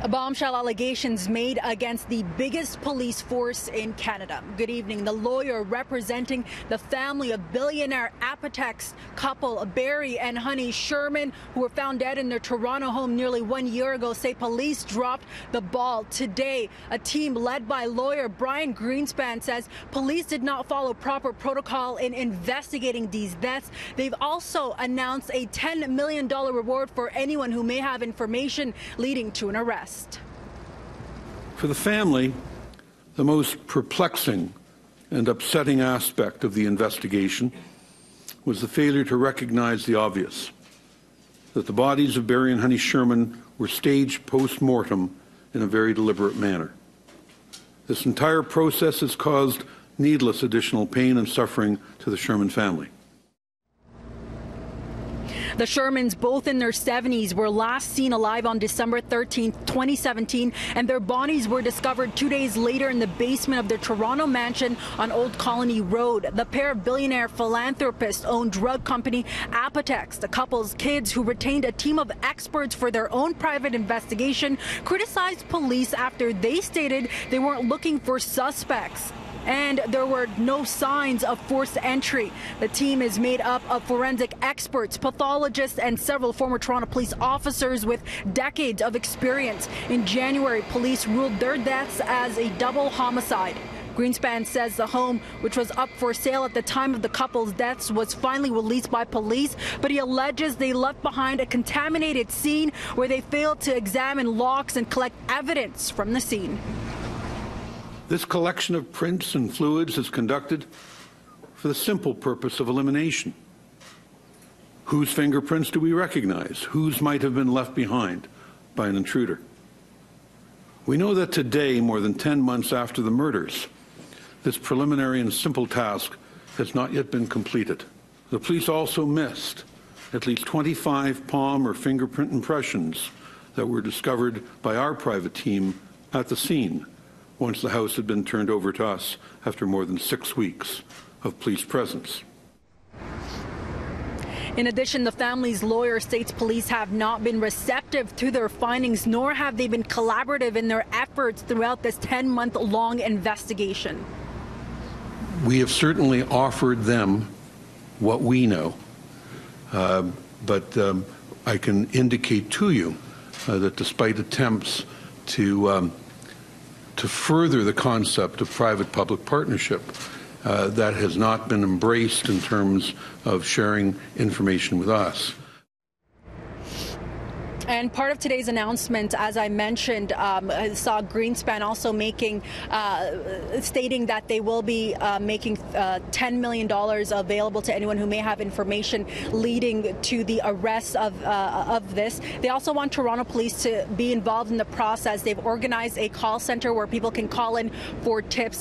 Bombshell allegations made against the biggest police force in Canada. Good evening. The lawyer representing the family of billionaire Apotex couple Barry and Honey Sherman, who were found dead in their Toronto home nearly 1 year ago, say police dropped the ball. Today, a team led by lawyer Brian Greenspan says police did not follow proper protocol in investigating these deaths. They've also announced a $10 million reward for anyone who may have information leading to an arrest. For the family, the most perplexing and upsetting aspect of the investigation was the failure to recognize the obvious, that the bodies of Barry and Honey Sherman were staged post-mortem in a very deliberate manner. This entire process has caused needless additional pain and suffering to the Sherman family. The Shermans, both in their 70s, were last seen alive on December 13, 2017, and their bodies were discovered 2 days later in the basement of their Toronto mansion on Old Colony Road. The pair of billionaire philanthropists owned drug company Apotex. The couple's kids, who retained a team of experts for their own private investigation, criticized police after they stated they weren't looking for suspects and there were no signs of forced entry. The team is made up of forensic experts, pathologists, and several former Toronto police officers with decades of experience. In January, police ruled their deaths as a double homicide. Greenspan says the home, which was up for sale at the time of the couple's deaths, was finally released by police, but he alleges they left behind a contaminated scene where they failed to examine locks and collect evidence from the scene. This collection of prints and fluids is conducted for the simple purpose of elimination. Whose fingerprints do we recognize? Whose might have been left behind by an intruder? We know that today, more than 10 months after the murders, this preliminary and simple task has not yet been completed. The police also missed at least 25 palm or fingerprint impressions that were discovered by our private team at the scene once the house had been turned over to us after more than 6 weeks of police presence. In addition, the family's lawyer states police have not been receptive to their findings, nor have they been collaborative in their efforts throughout this 10-month-long investigation. We have certainly offered them what we know, but I can indicate to you that despite attempts to further the concept of private-public partnership, that has not been embraced in terms of sharing information with us. And part of today's announcement, as I mentioned, I saw Greenspan also stating that they will be making $10 million available to anyone who may have information leading to the arrest of this. They also want Toronto police to be involved in the process. They've organized a call center where people can call in for tips.